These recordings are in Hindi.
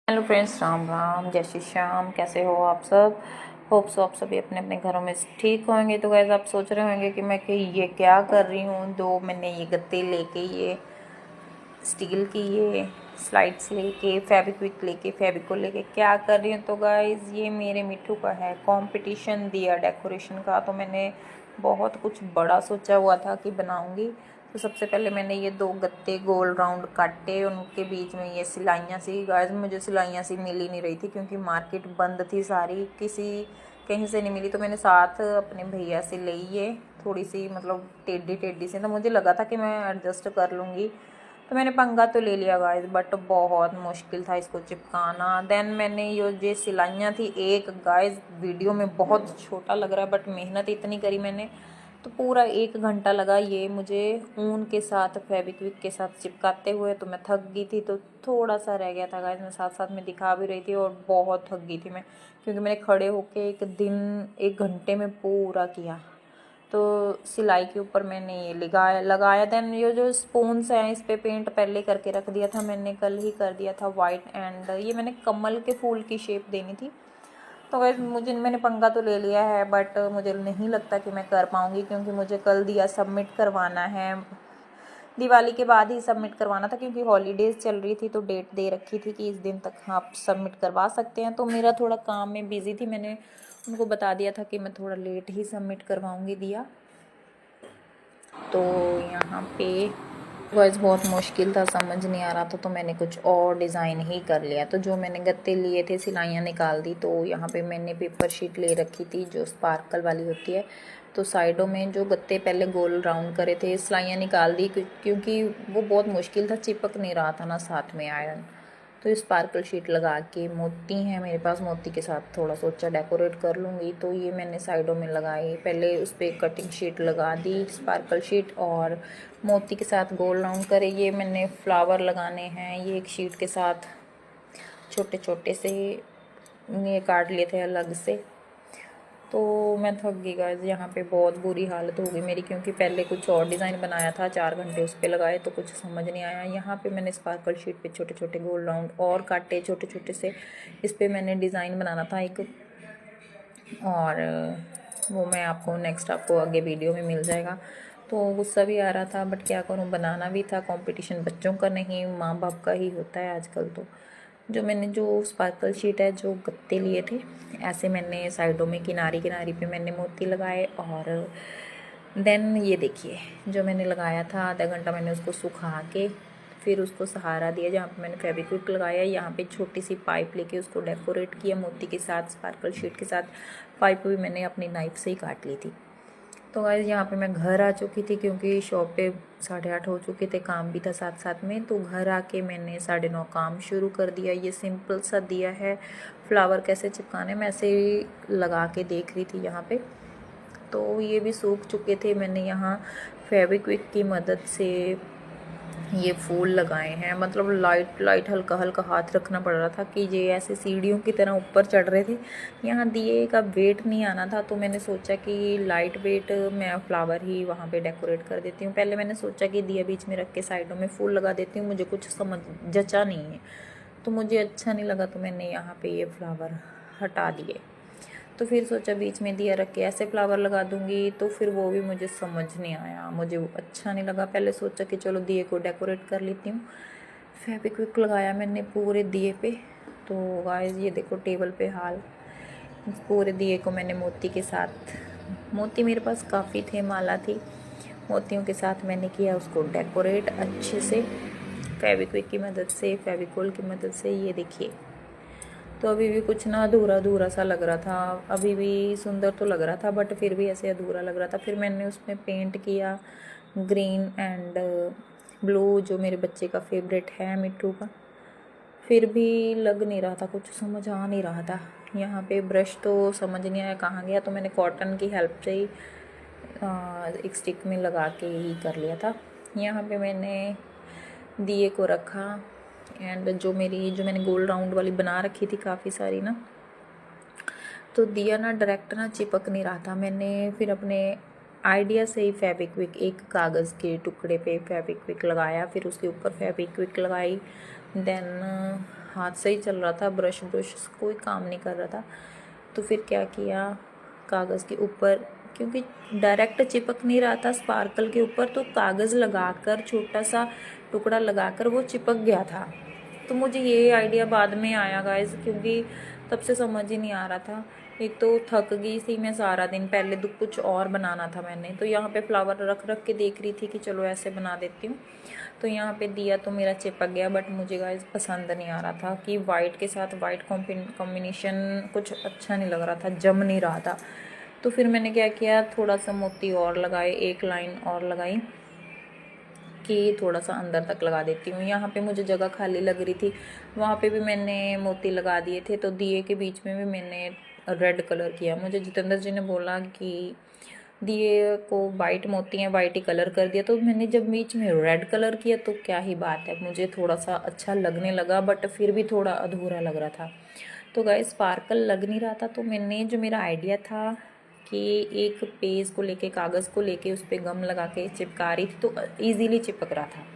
हेलो फ्रेंड्स, राम राम, जय श्री श्याम। कैसे हो आप सब? होप सो आप सभी अपने अपने घरों में ठीक होंगे। तो गैस आप सोच रहे होंगे कि मैं ये क्या कर रही हूँ। दो मैंने ये गत्ते लेके, ये स्टील की ये स्लाइड्स लेके, फेविक्विक लेके, फेविकोल लेके क्या कर रही हूँ। तो गाइस ये मेरे मिट्टू का है कंपटीशन दिया डेकोरेशन का। तो मैंने बहुत कुछ बड़ा सोचा हुआ था कि बनाऊंगी। तो सबसे पहले मैंने ये दो गत्ते गोल राउंड काटे, उनके बीच में ये सिलाइयाँ सी। गाइस मुझे सिलाइयाँ सी मिल ही नहीं रही थी क्योंकि मार्केट बंद थी सारी, किसी कहीं से नहीं मिली। तो मैंने साथ अपने भैया से ली ये, थोड़ी सी मतलब टेढ़ी टेढ़ी सी। तो मुझे लगा था कि मैं एडजस्ट कर लूँगी। तो मैंने पंगा तो ले लिया गाइस, बट बहुत मुश्किल था इसको चिपकाना। देन मैंने ये सिलाइयाँ थी एक, गाइस वीडियो में बहुत छोटा लग रहा है बट मेहनत इतनी करी मैंने। तो पूरा 1 घंटा लगा ये मुझे ऊन के साथ फेविक्विक के साथ चिपकाते हुए। तो मैं थक गई थी, तो थोड़ा सा रह गया था गाइस। मैं साथ साथ में दिखा भी रही थी और बहुत थक गई थी मैं, क्योंकि मैंने खड़े होके एक दिन 1 घंटे में पूरा किया। तो सिलाई के ऊपर मैंने ये लगाया। देन ये जो स्पून्स हैं इस पे पेंट पहले करके रख दिया था मैंने, कल ही कर दिया था वाइट। एंड ये मैंने कमल के फूल की शेप देनी थी। तो वैसे मैंने पंगा तो ले लिया है, बट मुझे नहीं लगता कि मैं कर पाऊँगी, क्योंकि मुझे कल दिया सबमिट करवाना है। दिवाली के बाद ही सबमिट करवाना था क्योंकि हॉलीडेज़ चल रही थी। तो डेट दे रखी थी कि इस दिन तक आप सबमिट करवा सकते हैं। तो मेरा थोड़ा काम में बिज़ी थी, मैंने उनको बता दिया था कि मैं थोड़ा लेट ही सबमिट करवाऊँगी दिया। तो यहाँ पे वॉइस बहुत मुश्किल था, समझ नहीं आ रहा था। तो मैंने कुछ और डिज़ाइन ही कर लिया। तो जो मैंने गत्ते लिए थे, सिलाइयाँ निकाल दी। तो यहाँ पे मैंने पेपर शीट ले रखी थी जो स्पार्कल वाली होती है। तो साइडों में जो गत्ते पहले गोल राउंड करे थे, सिलाइयाँ निकाल दी क्योंकि वो बहुत मुश्किल था, चिपक नहीं रहा था ना साथ में आयरन। तो स्पार्कल शीट लगा के, मोती हैं मेरे पास, मोती के साथ थोड़ा सोचा डेकोरेट कर लूँगी। तो ये मैंने साइडों में लगाई, पहले उस पर कटिंग शीट लगा दी स्पार्कल शीट, और मोती के साथ गोल राउंड करे। ये मैंने फ्लावर लगाने हैं, ये एक शीट के साथ छोटे छोटे से ये काट लिए थे अलग से। तो मैं थक गई गाइस, यहाँ पे बहुत बुरी हालत हो गई मेरी, क्योंकि पहले कुछ और डिज़ाइन बनाया था, 4 घंटे उस पर लगाए तो कुछ समझ नहीं आया। यहाँ पे मैंने स्पार्कल शीट पे छोटे छोटे गोल राउंड और काटे छोटे छोटे से। इस पर मैंने डिज़ाइन बनाना था एक, और वो मैं आपको नेक्स्ट आपको आगे वीडियो में मिल जाएगा। तो गुस्सा भी आ रहा था, बट क्या करूँ, बनाना भी था। कंपटीशन बच्चों का नहीं, माँ बाप का ही होता है आजकल। तो जो मैंने जो स्पार्कल शीट है, जो गत्ते लिए थे, ऐसे मैंने साइडों में किनारी किनारी पे मैंने मोती लगाए। और देन ये देखिए, जो मैंने लगाया था आधा घंटा मैंने उसको सुखा के फिर उसको सहारा दिया, जहाँ पे मैंने फेविक्विक लगाया। यहाँ पे छोटी सी पाइप लेके उसको डेकोरेट किया मोती के साथ, स्पार्कल शीट के साथ। पाइप भी मैंने अपनी नाइफ से ही काट ली थी। तो गाइस यहाँ पे मैं घर आ चुकी थी, क्योंकि शॉप पे 8:30 हो चुके थे, काम भी था साथ साथ में। तो घर आके मैंने 9:30 काम शुरू कर दिया। ये सिंपल सा दिया है, फ्लावर कैसे चिपकाने मैं ऐसे ही लगा के देख रही थी यहाँ पे। तो ये भी सूख चुके थे, मैंने यहाँ फेविक्विक की मदद से ये फूल लगाए हैं। मतलब लाइट लाइट हल्का हल्का हाथ रखना पड़ रहा था कि ये ऐसे सीढ़ियों की तरह ऊपर चढ़ रहे थे। यहाँ दिए का वेट नहीं आना था, तो मैंने सोचा कि लाइट वेट मैं फ्लावर ही वहाँ पे डेकोरेट कर देती हूँ। पहले मैंने सोचा कि दिया बीच में रख के साइडों में फूल लगा देती हूँ, मुझे कुछ समझ जचा नहीं है, तो मुझे अच्छा नहीं लगा। तो मैंने यहाँ पे ये फ्लावर हटा दिए। तो फिर सोचा बीच में दिया रख के ऐसे फ्लावर लगा दूंगी, तो फिर वो भी मुझे समझ नहीं आया, मुझे वो अच्छा नहीं लगा। पहले सोचा कि चलो दिए को डेकोरेट कर लेती हूँ। फेविक्विक लगाया मैंने पूरे दिए पे। तो गाइस ये देखो टेबल पे हाल, पूरे दिए को मैंने मोती के साथ, मोती मेरे पास काफ़ी थे, माला थी, मोतियों के साथ मैंने किया उसको डेकोरेट अच्छे से फेविक्विक की मदद से, फेविकोल की मदद से। ये देखिए, तो अभी भी कुछ ना अधूरा अधूरा सा लग रहा था। अभी भी सुंदर तो लग रहा था, बट फिर भी ऐसे अधूरा लग रहा था। फिर मैंने उसमें पेंट किया ग्रीन एंड ब्लू, जो मेरे बच्चे का फेवरेट है मिट्टू का। फिर भी लग नहीं रहा था, कुछ समझ आ नहीं रहा था। यहाँ पे ब्रश तो समझ नहीं आया कहाँ गया, तो मैंने कॉटन की हेल्प से ही एक स्टिक में लगा के ही कर लिया था। यहाँ पे मैंने दिए को रखा। एंड जो मैंने गोल राउंड वाली बना रखी थी काफ़ी सारी ना, तो दिया ना डायरेक्ट ना चिपक नहीं रहा था। मैंने फिर अपने आइडिया से ही फेविक्विक, एक कागज़ के टुकड़े पे फेविक्विक लगाया, फिर उसके ऊपर फेविक्विक लगाई। देन हाथ से ही चल रहा था, ब्रश ब्रश कोई काम नहीं कर रहा था। तो फिर क्या किया, कागज़ के ऊपर, क्योंकि डायरेक्ट चिपक नहीं रहा था स्पार्कल के ऊपर, तो कागज़ लगाकर छोटा सा टुकड़ा लगाकर वो चिपक गया था। तो मुझे ये आइडिया बाद में आया गाइस, क्योंकि तब से समझ ही नहीं आ रहा था। एक तो थक गई थी मैं सारा दिन, पहले तो कुछ और बनाना था मैंने, तो यहाँ पे फ्लावर रख रख के देख रही थी कि चलो ऐसे बना देती हूँ। तो यहाँ पे दिया तो मेरा चिपक गया, बट मुझे गाइस पसंद नहीं आ रहा था कि वाइट के साथ वाइट कॉम्बिनेशन कुछ अच्छा नहीं लग रहा था, जम नहीं रहा था। तो फिर मैंने क्या किया, थोड़ा सा मोती और लगाए, एक लाइन और लगाई कि थोड़ा सा अंदर तक लगा देती हूँ। यहाँ पे मुझे जगह खाली लग रही थी, वहाँ पे भी मैंने मोती लगा दिए थे। तो दिए के बीच में भी मैंने रेड कलर किया। मुझे जितेंद्र जी ने बोला कि दिए को वाइट मोती हैं, वाइट ही कलर कर दिया। तो मैंने जब बीच में रेड कलर किया तो क्या ही बात है, मुझे थोड़ा सा अच्छा लगने लगा, बट फिर भी थोड़ा अधूरा लग रहा था। तो गाइस स्पार्कल लग नहीं रहा था, तो मैंने जो मेरा आइडिया था कि एक पेज को लेके, कागज़ को लेके उस पर गम लगा के चिपका रही थी तो ईजीली चिपक रहा था।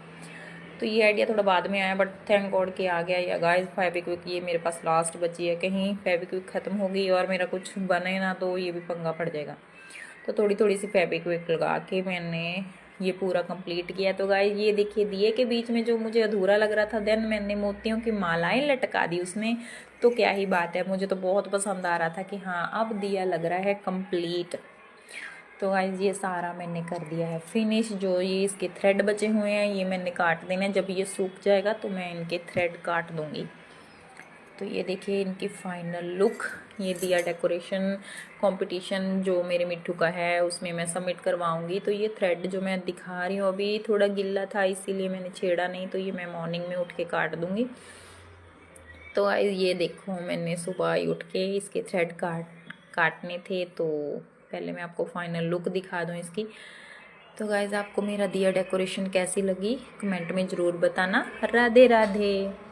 तो ये आइडिया थोड़ा बाद में आया, बट थैंक गॉड कि आ गया। या गाइस फेविक्विक ये मेरे पास लास्ट बची है, कहीं फेविक्विक ख़त्म हो गई और मेरा कुछ बने ना तो ये भी पंगा पड़ जाएगा। तो थोड़ी थोड़ी सी फेविक्विक लगा के मैंने ये पूरा कंप्लीट किया। तो गाइस ये देखिए, दिए के बीच में जो मुझे अधूरा लग रहा था, देन मैंने मोतियों की मालाएं लटका दी उसमें। तो क्या ही बात है, मुझे तो बहुत पसंद आ रहा था कि हाँ अब दिया लग रहा है कंप्लीट। तो गाइस ये सारा मैंने कर दिया है फिनिश। जो ये इसके थ्रेड बचे हुए हैं ये मैंने काट देना है, जब ये सूख जाएगा तो मैं इनके थ्रेड काट दूंगी। तो ये देखिए इनकी फाइनल लुक। ये दिया डेकोरेशन कंपटीशन जो मेरे मिट्ठू का है उसमें मैं सबमिट करवाऊंगी। तो ये थ्रेड जो मैं दिखा रही हूँ अभी थोड़ा गिल्ला था इसीलिए मैंने छेड़ा नहीं, तो ये मैं मॉर्निंग में उठ के काट दूंगी। तो गाइस ये देखो मैंने सुबह ही उठ के इसके थ्रेड काटने थे। तो पहले मैं आपको फाइनल लुक दिखा दूँ इसकी। तो गाइस आपको मेरा दिया डेकोरेशन कैसी लगी कमेंट में ज़रूर बताना। राधे राधे।